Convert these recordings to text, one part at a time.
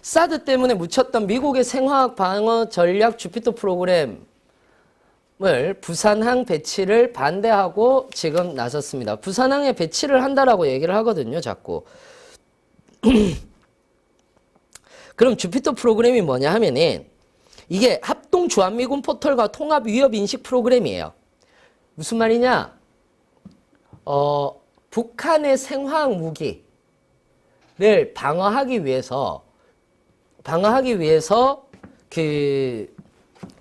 사드 때문에 묻혔던 미국의 생화학 방어 전략 주피터 프로그램을 부산항 배치를 반대하고 지금 나섰습니다. 부산항에 배치를 한다라고 얘기를 하거든요, 자꾸. 그럼 주피터 프로그램이 뭐냐 하면은 이게 합동 주한미군 포털과 통합 위협 인식 프로그램이에요. 무슨 말이냐? 북한의 생화학 무기를 방어하기 위해서 그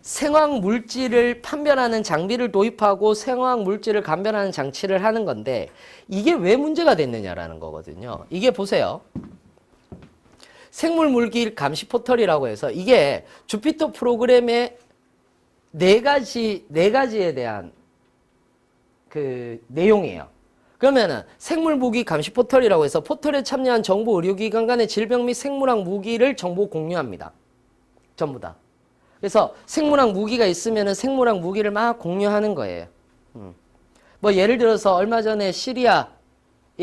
생화학 물질을 판별하는 장비를 도입하고 생화학 물질을 감별하는 장치를 하는 건데 이게 왜 문제가 됐느냐라는 거거든요. 이게 보세요. 생물물질 감시 포털이라고 해서 이게 주피터 프로그램의 네 가지에 대한 그 내용이에요. 그러면은 생물무기 감시 포털이라고 해서 포털에 참여한 정부 의료기관 간의 질병 및 생물학 무기를 정보 공유합니다. 전부 다. 그래서 생물학 무기가 있으면은 생물학 무기를 막 공유하는 거예요. 뭐 예를 들어서 얼마 전에 시리아의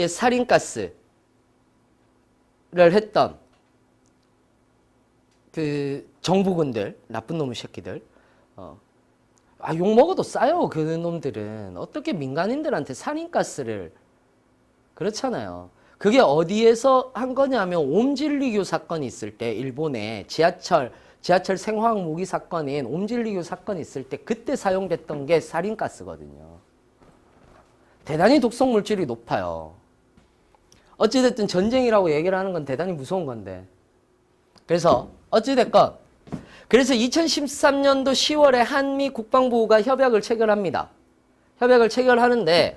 살인가스를 했던 그 정부군들, 나쁜 놈의 새끼들, 욕 먹어도 싸요. 그 놈들은 어떻게 민간인들한테 살인가스를 그렇잖아요. 그게 어디에서 한 거냐면 옴질리교 사건이 있을 때 일본에 지하철 생화학 무기 사건인 옴질리교 사건이 있을 때 그때 사용됐던 게 살인가스거든요. 대단히 독성 물질이 높아요. 어찌됐든 전쟁이라고 얘기를 하는 건 대단히 무서운 건데. 그래서 어찌됐건 그래서 2013년도 10월에 한미 국방부가 협약을 체결합니다. 협약을 체결하는데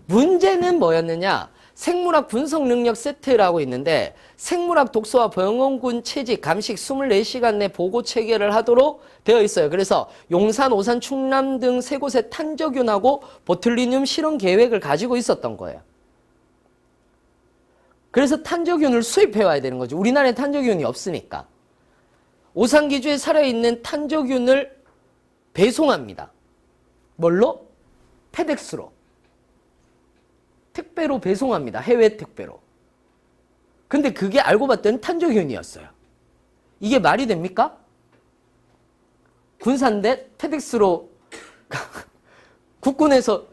문제는 뭐였느냐? 생물학 분석 능력 세트라고 있는데 생물학 독소와 병원군 채집 감식 24시간 내 보고 체계를 하도록 되어 있어요. 그래서 용산, 오산, 충남 등 세 곳에 탄저균하고 보툴리늄 실험 계획을 가지고 있었던 거예요. 그래서 탄저균을 수입해 와야 되는 거죠. 우리나라에 탄저균이 없으니까. 오산기주에 살아있는 탄저균을 배송합니다. 뭘로? 페덱스로. 택배로 배송합니다. 해외 택배로. 근데 그게 알고 봤더니 탄저균이었어요. 이게 말이 됩니까? 군사인데 페덱스로 국군에서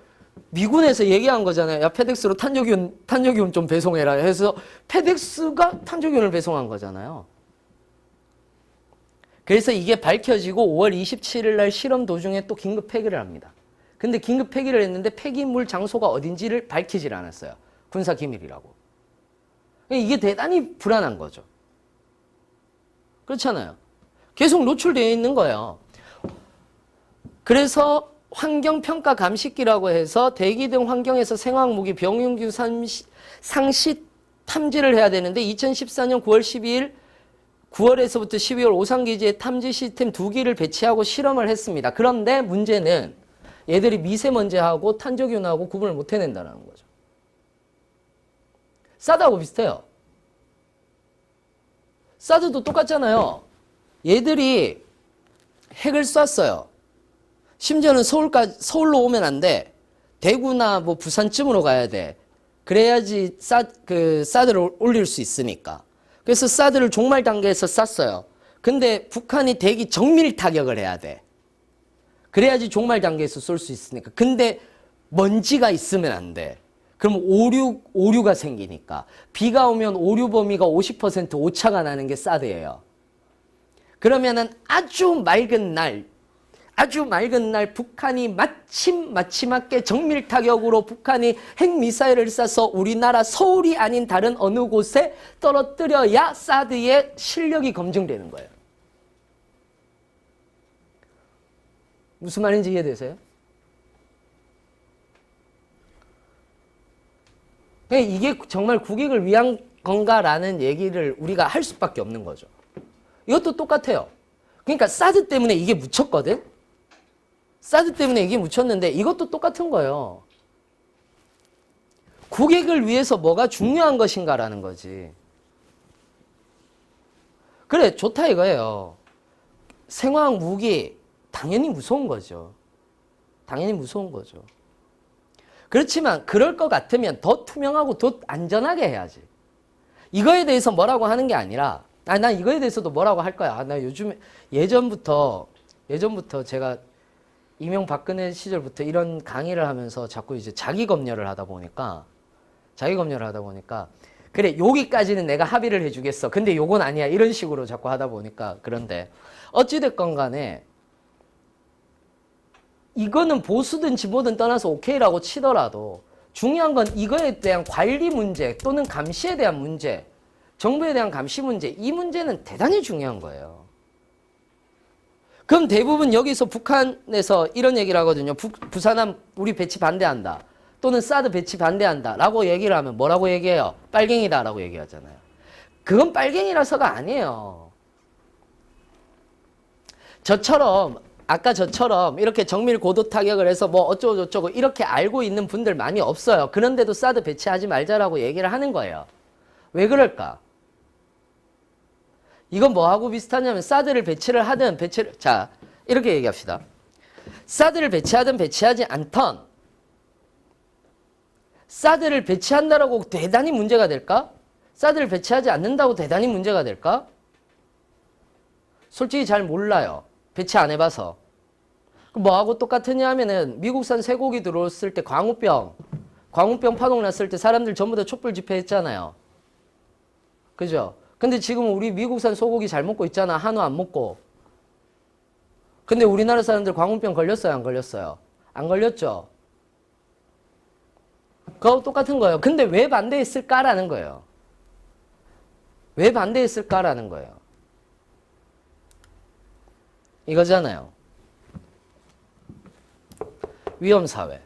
미군에서 얘기한 거잖아요. 야, 페덱스로 탄저균 좀 배송해라 해서 페덱스가 탄저균을 배송한 거잖아요. 그래서 이게 밝혀지고 5월 27일 날 실험 도중에 또 긴급 폐기를 합니다. 근데 긴급 폐기를 했는데 폐기물 장소가 어딘지를 밝히질 않았어요. 군사 기밀이라고. 이게 대단히 불안한 거죠. 그렇잖아요. 계속 노출되어 있는 거예요. 그래서 환경평가 감식기라고 해서 대기 등 환경에서 생화학무기 병용균 상시 탐지를 해야 되는데 2014년 9월 12일 9월에서부터 12월 오산기지에 탐지 시스템 2기를 배치하고 실험을 했습니다. 그런데 문제는 얘들이 미세먼지하고 탄저균하고 구분을 못 해낸다는 거죠. 사드하고 비슷해요. 사드도 똑같잖아요. 얘들이 핵을 쐈어요. 심지어는 서울로 오면 안 돼. 대구나 뭐 부산쯤으로 가야 돼. 그래야지 사드를 올릴 수 있으니까. 그래서 사드를 종말 단계에서 쐈어요. 근데 북한이 대기 정밀 타격을 해야 돼. 그래야지 종말 단계에서 쏠 수 있으니까. 근데 먼지가 있으면 안 돼. 그럼 오류가 생기니까. 비가 오면 오류 범위가 50% 오차가 나는 게 사드예요. 그러면은 아주 맑은 날 북한이 마침맞게 정밀 타격으로 북한이 핵미사일을 쏴서 우리나라 서울이 아닌 다른 어느 곳에 떨어뜨려야 사드의 실력이 검증되는 거예요. 무슨 말인지 이해되세요? 이게 정말 국익을 위한 건가라는 얘기를 우리가 할 수밖에 없는 거죠. 이것도 똑같아요. 그러니까 사드 때문에 이게 묻혔거든? 사드 때문에 이게 묻혔는데 이것도 똑같은 거예요. 국익을 위해서 뭐가 중요한 것인가라는 거지. 그래, 좋다 이거예요. 생화학 무기 당연히 무서운 거죠. 당연히 무서운 거죠. 그렇지만 그럴 것 같으면 더 투명하고 더 안전하게 해야지. 이거에 대해서 뭐라고 하는 게 아니라 나 이거에 대해서도 뭐라고 할 거야. 나 요즘에 예전부터 제가 이명박근혜 시절부터 이런 강의를 하면서 자꾸 이제 자기 검열을 하다 보니까 그래 여기까지는 내가 합의를 해주겠어. 근데 요건 아니야. 이런 식으로 자꾸 하다 보니까 그런데 어찌됐건 간에 이거는 보수든지 뭐든 떠나서 오케이라고 치더라도 중요한 건 이거에 대한 관리 문제 또는 감시에 대한 문제, 정부에 대한 감시 문제, 이 문제는 대단히 중요한 거예요. 그럼 대부분 여기서 북한에서 이런 얘기를 하거든요. 부산함 우리 배치 반대한다. 또는 사드 배치 반대한다. 라고 얘기를 하면 뭐라고 얘기해요? 빨갱이다. 라고 얘기하잖아요. 그건 빨갱이라서가 아니에요. 아까 저처럼 이렇게 정밀 고도 타격을 해서 뭐 어쩌고저쩌고 이렇게 알고 있는 분들 많이 없어요. 그런데도 사드 배치하지 말자라고 얘기를 하는 거예요. 왜 그럴까? 이건 뭐하고 비슷하냐면 사드를 배치를 하든 자 이렇게 얘기합시다. 사드를 배치하든 배치하지 않던 사드를 배치한다라고 대단히 문제가 될까? 사드를 배치하지 않는다고 대단히 문제가 될까? 솔직히 잘 몰라요. 배치 안 해봐서. 뭐하고 똑같으냐 하면은 미국산 쇠고기 들어왔을 때 광우병 파동 났을 때 사람들 전부 다 촛불 집회했잖아요. 그죠? 근데 지금 우리 미국산 소고기 잘 먹고 있잖아. 한우 안 먹고. 근데 우리나라 사람들 광우병 걸렸어요? 안 걸렸어요? 안 걸렸죠? 그거 똑같은 거예요. 근데 왜 반대했을까라는 거예요. 왜 반대했을까라는 거예요. 이거잖아요. 위험사회.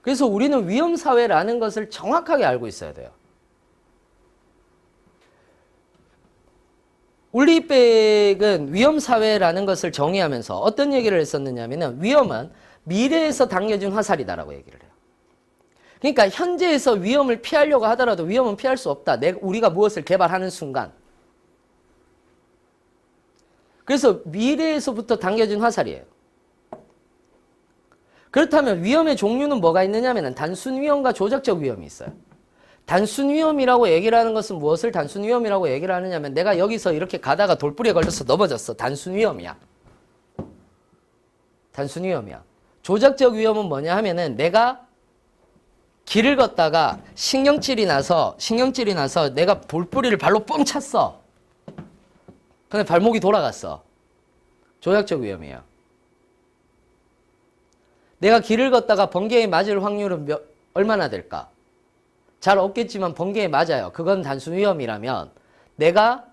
그래서 우리는 위험사회라는 것을 정확하게 알고 있어야 돼요. 울리백은 위험사회라는 것을 정의하면서 어떤 얘기를 했었느냐 하면 위험은 미래에서 당겨진 화살이다라고 얘기를 해요. 그러니까 현재에서 위험을 피하려고 하더라도 위험은 피할 수 없다. 우리가 무엇을 개발하는 순간. 그래서 미래에서부터 당겨진 화살이에요. 그렇다면 위험의 종류는 뭐가 있느냐 하면 단순 위험과 조작적 위험이 있어요. 단순 위험이라고 얘기를 하는 것은 무엇을 단순 위험이라고 얘기를 하느냐 하면 내가 여기서 이렇게 가다가 돌부리에 걸려서 넘어졌어. 단순 위험이야. 단순 위험이야. 조작적 위험은 뭐냐 하면은 내가 길을 걷다가 신경질이 나서 내가 돌부리를 발로 뻥 찼어. 근데 발목이 돌아갔어. 조작적 위험이에요. 내가 길을 걷다가 번개에 맞을 확률은 얼마나 될까? 잘 없겠지만 번개에 맞아요. 그건 단순 위험이라면 내가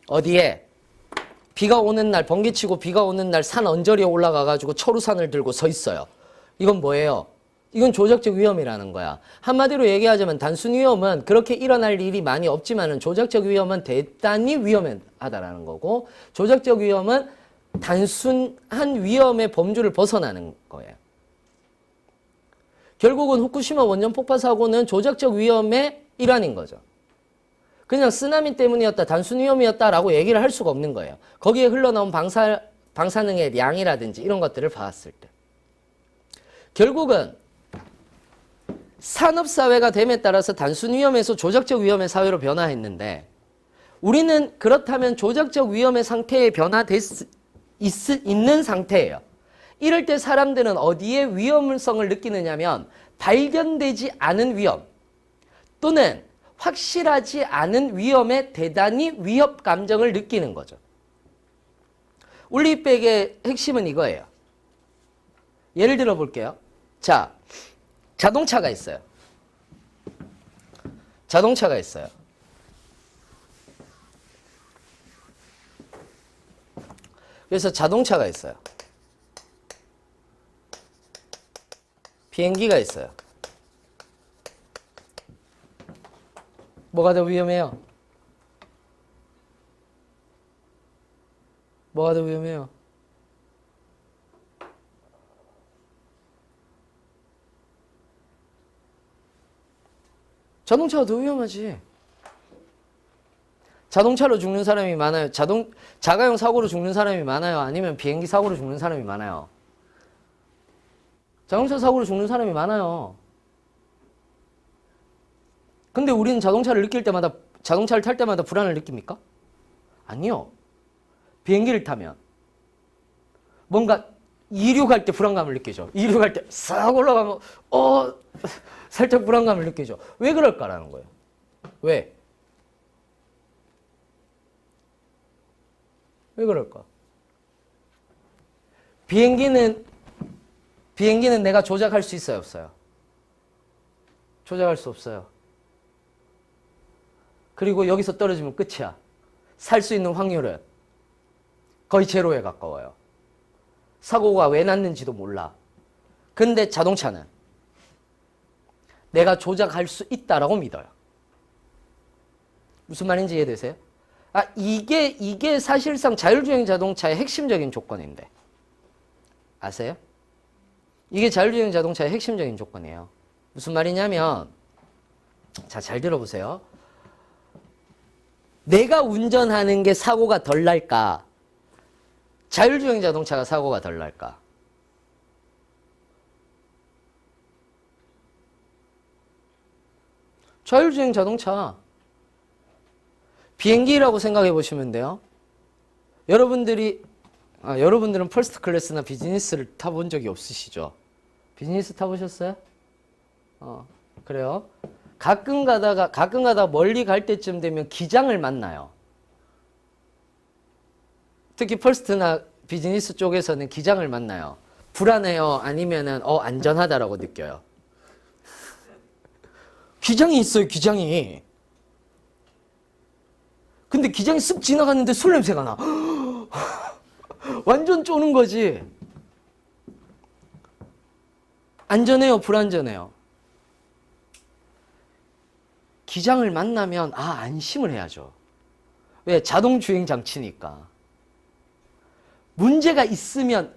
어디에 비가 오는 날, 번개치고 비가 오는 날 산 언저리에 올라가가지고 철우산을 들고 서 있어요. 이건 뭐예요? 이건 조작적 위험이라는 거야. 한마디로 얘기하자면 단순 위험은 그렇게 일어날 일이 많이 없지만은 조작적 위험은 대단히 위험하다라는 거고 조작적 위험은 단순한 위험의 범주를 벗어나는 거예요. 결국은 후쿠시마 원전 폭파 사고는 조작적 위험의 일환인 거죠. 그냥 쓰나미 때문이었다, 단순 위험이었다라고 얘기를 할 수가 없는 거예요. 거기에 흘러나온 방사능의 양이라든지 이런 것들을 봤을 때. 결국은 산업사회가 됨에 따라서 단순 위험에서 조작적 위험의 사회로 변화했는데 우리는 그렇다면 조작적 위험의 상태에 있는 상태예요. 이럴 때 사람들은 어디에 위험성을 느끼느냐면 발견되지 않은 위험 또는 확실하지 않은 위험에 대단히 위협 감정을 느끼는 거죠. 울리백의 핵심은 이거예요. 예를 들어 볼게요. 자, 자동차가 있어요. 자동차가 있어요. 그래서 자동차가 있어요. 비행기가 있어요. 뭐가 더 위험해요? 뭐가 더 위험해요? 자동차가 더 위험하지. 자동차로 죽는 사람이 많아요. 자가용 사고로 죽는 사람이 많아요. 아니면 비행기 사고로 죽는 사람이 많아요. 자동차 사고로 죽는 사람이 많아요. 근데 우리는 자동차를 탈 때마다 불안을 느낍니까? 아니요. 비행기를 타면 뭔가 이륙할 때 불안감을 느끼죠. 이륙할 때 싹 올라가면 살짝 불안감을 느끼죠. 왜 그럴까라는 거예요. 왜 그럴까? 비행기는 내가 조작할 수 있어요, 없어요? 조작할 수 없어요. 그리고 여기서 떨어지면 끝이야. 살 수 있는 확률은 거의 제로에 가까워요. 사고가 왜 났는지도 몰라. 근데 자동차는 내가 조작할 수 있다라고 믿어요. 무슨 말인지 이해되세요? 이게 사실상 자율주행 자동차의 핵심적인 조건인데. 아세요? 이게 자율주행 자동차의 핵심적인 조건이에요. 무슨 말이냐면, 자, 잘 들어보세요. 내가 운전하는 게 사고가 덜 날까? 자율주행 자동차가 사고가 덜 날까? 자율주행 자동차. 비행기라고 생각해 보시면 돼요. 여러분들은 퍼스트 클래스나 비즈니스를 타본 적이 없으시죠? 비즈니스 타보셨어요? 그래요. 가끔 가다가 멀리 갈 때쯤 되면 기장을 만나요. 특히 퍼스트나 비즈니스 쪽에서는 기장을 만나요. 불안해요? 아니면은 안전하다라고 느껴요? 기장이 있어요, 기장이. 근데 기장이 쓱 지나갔는데 술 냄새가 나. 완전 쪼는 거지. 안전해요, 불안전해요? 기장을 만나면 안심을 해야죠. 왜? 자동주행 장치니까. 문제가 있으면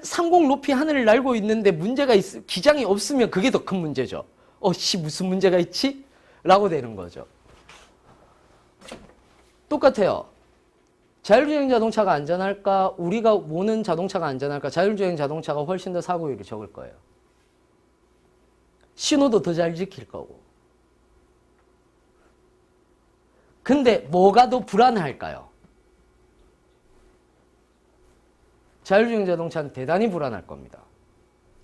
상공 높이 하늘을 날고 있는데 기장이 없으면 그게 더 큰 문제죠. 무슨 문제가 있지? 라고 되는 거죠. 똑같아요. 자율주행 자동차가 안전할까? 우리가 모는 자동차가 안전할까? 자율주행 자동차가 훨씬 더 사고율이 적을 거예요. 신호도 더 잘 지킬 거고. 근데 뭐가 더 불안할까요? 자율주행 자동차는 대단히 불안할 겁니다.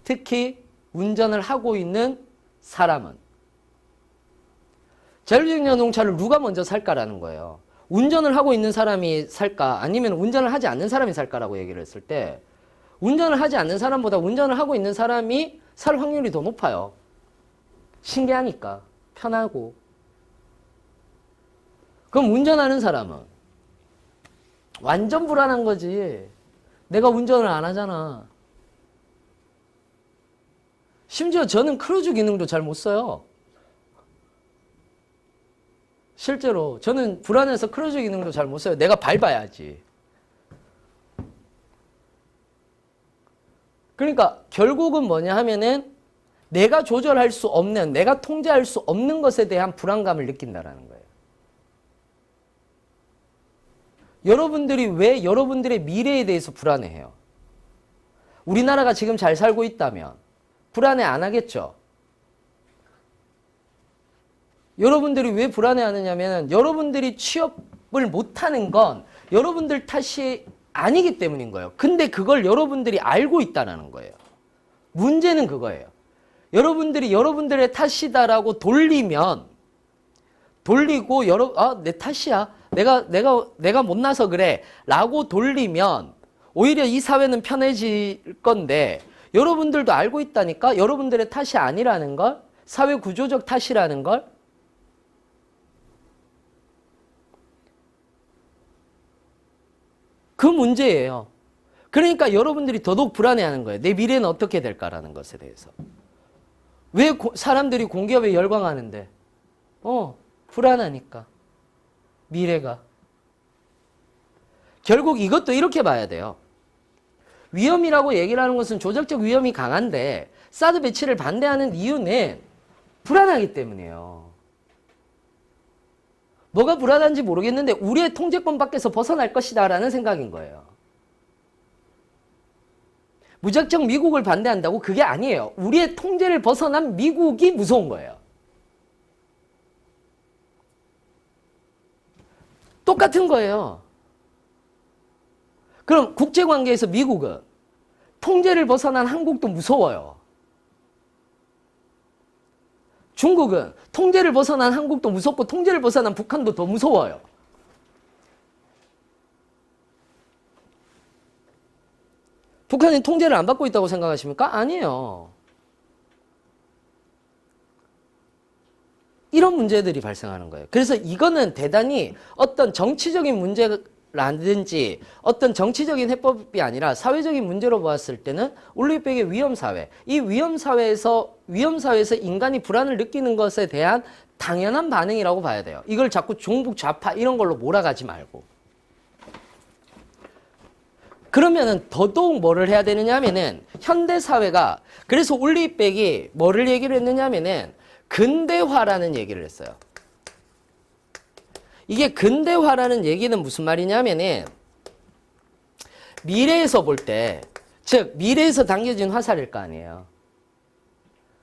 특히 운전을 하고 있는 사람은. 자율주행 자동차를 누가 먼저 살까라는 거예요. 운전을 하고 있는 사람이 살까? 아니면 운전을 하지 않는 사람이 살까라고 얘기를 했을 때 운전을 하지 않는 사람보다 운전을 하고 있는 사람이 살 확률이 더 높아요. 신기하니까. 편하고. 그럼 운전하는 사람은 완전 불안한 거지. 내가 운전을 안 하잖아. 심지어 저는 크루즈 기능도 잘 못 써요. 실제로 저는 불안해서 크루즈 기능도 잘 못 써요. 내가 밟아야지. 그러니까 결국은 뭐냐 하면은 내가 조절할 수 없는, 내가 통제할 수 없는 것에 대한 불안감을 느낀다라는 거예요. 여러분들이 왜 여러분들의 미래에 대해서 불안해해요? 우리나라가 지금 잘 살고 있다면 불안해 안 하겠죠? 여러분들이 왜 불안해하느냐면 여러분들이 취업을 못하는 건 여러분들 탓이 아니기 때문인 거예요. 근데 그걸 여러분들이 알고 있다는 거예요. 문제는 그거예요. 여러분들이 여러분들의 탓이다라고 돌리고 내 탓이야. 내가 못나서 그래. 라고 돌리면 오히려 이 사회는 편해질 건데 여러분들도 알고 있다니까 여러분들의 탓이 아니라는 걸, 사회 구조적 탓이라는 걸. 그 문제예요. 그러니까 여러분들이 더더욱 불안해하는 거예요. 내 미래는 어떻게 될까라는 것에 대해서. 왜 사람들이 공기업에 열광하는데? 불안하니까. 미래가. 결국 이것도 이렇게 봐야 돼요. 위험이라고 얘기를 하는 것은 조작적 위험이 강한데 사드 배치를 반대하는 이유는 불안하기 때문이에요. 뭐가 불안한지 모르겠는데 우리의 통제권 밖에서 벗어날 것이다 라는 생각인 거예요. 무작정 미국을 반대한다고? 그게 아니에요. 우리의 통제를 벗어난 미국이 무서운 거예요. 똑같은 거예요. 그럼 국제관계에서 미국은 통제를 벗어난 한국도 무서워요. 중국은 통제를 벗어난 한국도 무섭고 통제를 벗어난 북한도 더 무서워요. 북한이 통제를 안 받고 있다고 생각하십니까? 아니에요. 이런 문제들이 발생하는 거예요. 그래서 이거는 대단히 어떤 정치적인 문제라든지 어떤 정치적인 해법이 아니라 사회적인 문제로 보았을 때는 올림픽의 위험사회, 이 위험사회에서 인간이 불안을 느끼는 것에 대한 당연한 반응이라고 봐야 돼요. 이걸 자꾸 종북 좌파 이런 걸로 몰아가지 말고. 그러면은 더더욱 뭐를 해야 되느냐 하면은 현대사회가, 그래서 올림픽이 뭐를 얘기를 했느냐 하면은 근대화라는 얘기를 했어요. 이게 근대화라는 얘기는 무슨 말이냐면은 미래에서 볼 때, 즉 미래에서 당겨진 화살일 거 아니에요.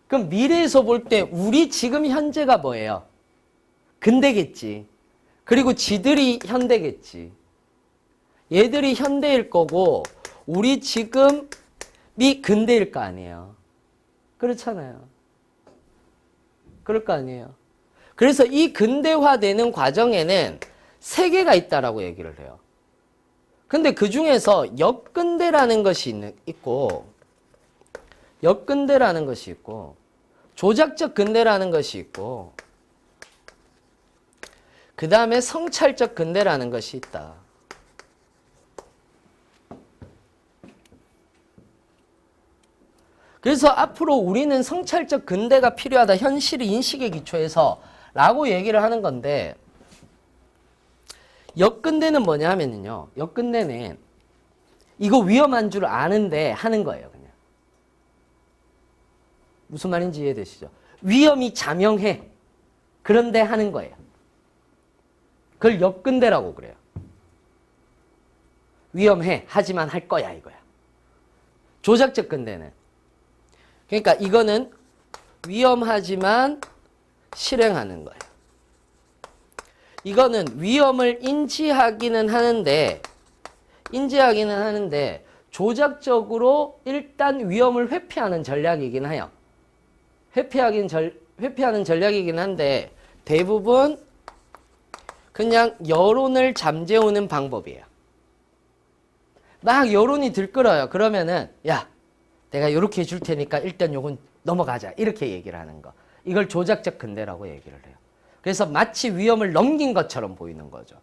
그럼 미래에서 볼 때 우리 지금 현재가 뭐예요? 근대겠지. 그리고 지들이 현대겠지. 얘들이 현대일 거고 우리 지금이 근대일 거 아니에요. 그렇잖아요. 그럴 거 아니에요. 그래서 이 근대화되는 과정에는 세 개가 있다라고 얘기를 해요. 근데 그 중에서 역근대라는 것이 있고, 역근대라는 것이 있고, 조작적 근대라는 것이 있고, 그 다음에 성찰적 근대라는 것이 있다. 그래서 앞으로 우리는 성찰적 근대가 필요하다. 현실의 인식의 기초에서 라고 얘기를 하는 건데, 역근대는 뭐냐 하면요. 역근대는 이거 위험한 줄 아는데 하는 거예요. 그냥. 무슨 말인지 이해되시죠? 위험이 자명해. 그런데 하는 거예요. 그걸 역근대라고 그래요. 위험해. 하지만 할 거야 이거야. 조작적 근대는, 그러니까 이거는 위험하지만 실행하는 거예요. 이거는 위험을 인지하기는 하는데 조작적으로 일단 위험을 회피하는 전략이긴 해요. 회피하는 전략이긴 한데 대부분 그냥 여론을 잠재우는 방법이에요. 막 여론이 들끓어요. 그러면은 야, 내가 이렇게 해줄 테니까 일단 요건 넘어가자. 이렇게 얘기를 하는 거. 이걸 조작적 근대라고 얘기를 해요. 그래서 마치 위험을 넘긴 것처럼 보이는 거죠.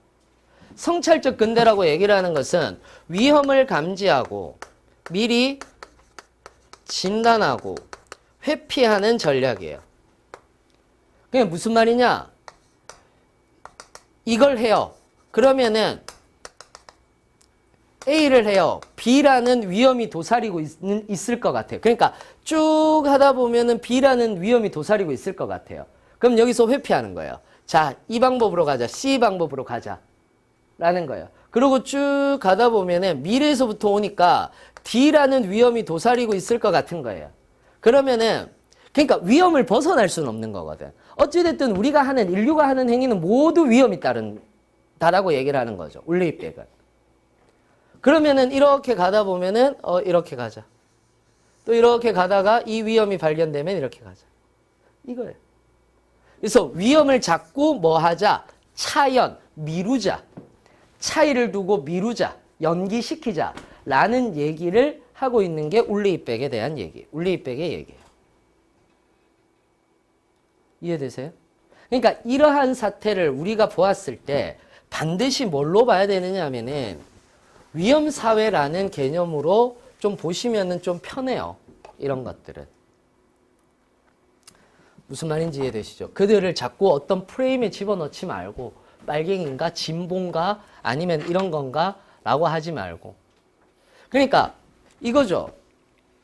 성찰적 근대라고 얘기를 하는 것은 위험을 감지하고 미리 진단하고 회피하는 전략이에요. 그게 무슨 말이냐? 이걸 해요. 그러면은 A를 해요. B라는 위험이 도사리고 있을 것 같아요. 그러니까 쭉 하다 보면은 B라는 위험이 도사리고 있을 것 같아요. 그럼 여기서 회피하는 거예요. 자, 이 방법으로 가자. C 방법으로 가자. 라는 거예요. 그리고 쭉 가다 보면은 미래에서부터 오니까 D라는 위험이 도사리고 있을 것 같은 거예요. 그러면은, 그러니까 위험을 벗어날 수는 없는 거거든. 어찌됐든 우리가 하는, 인류가 하는 행위는 모두 위험이 다라고 얘기를 하는 거죠. 올레이백은. 그러면은 이렇게 가다 보면은 이렇게 가자. 또 이렇게 가다가 이 위험이 발견되면 이렇게 가자. 이거예요. 그래서 위험을 자꾸 뭐 하자? 차연, 미루자. 차이를 두고 미루자. 연기시키자. 라는 얘기를 하고 있는 게 울리이백에 대한 얘기. 울리이백의 얘기예요. 이해되세요? 그러니까 이러한 사태를 우리가 보았을 때 반드시 뭘로 봐야 되느냐 하면은 위험사회라는 개념으로 좀 보시면은 좀 편해요. 이런 것들은. 무슨 말인지 이해되시죠? 그들을 자꾸 어떤 프레임에 집어넣지 말고 빨갱인가 진보인가 아니면 이런 건가 라고 하지 말고. 그러니까 이거죠.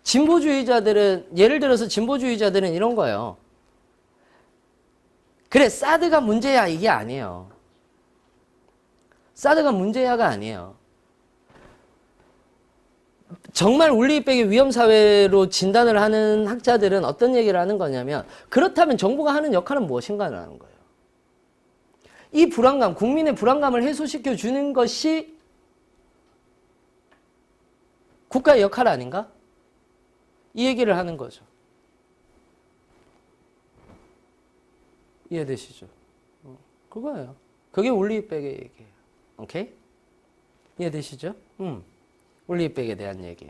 진보주의자들은, 예를 들어서 진보주의자들은 이런 거예요. 그래, 사드가 문제야 이게 아니에요. 사드가 문제야가 아니에요. 정말 울리이백의 위험사회로 진단을 하는 학자들은 어떤 얘기를 하는 거냐면, 그렇다면 정부가 하는 역할은 무엇인가라는 거예요. 이 불안감, 국민의 불안감을 해소시켜 주는 것이 국가의 역할 아닌가? 이 얘기를 하는 거죠. 이해되시죠? 그거예요. 그게 올리브백의 얘기예요. 오케이? 이해되시죠? 올리브백에 대한 얘기.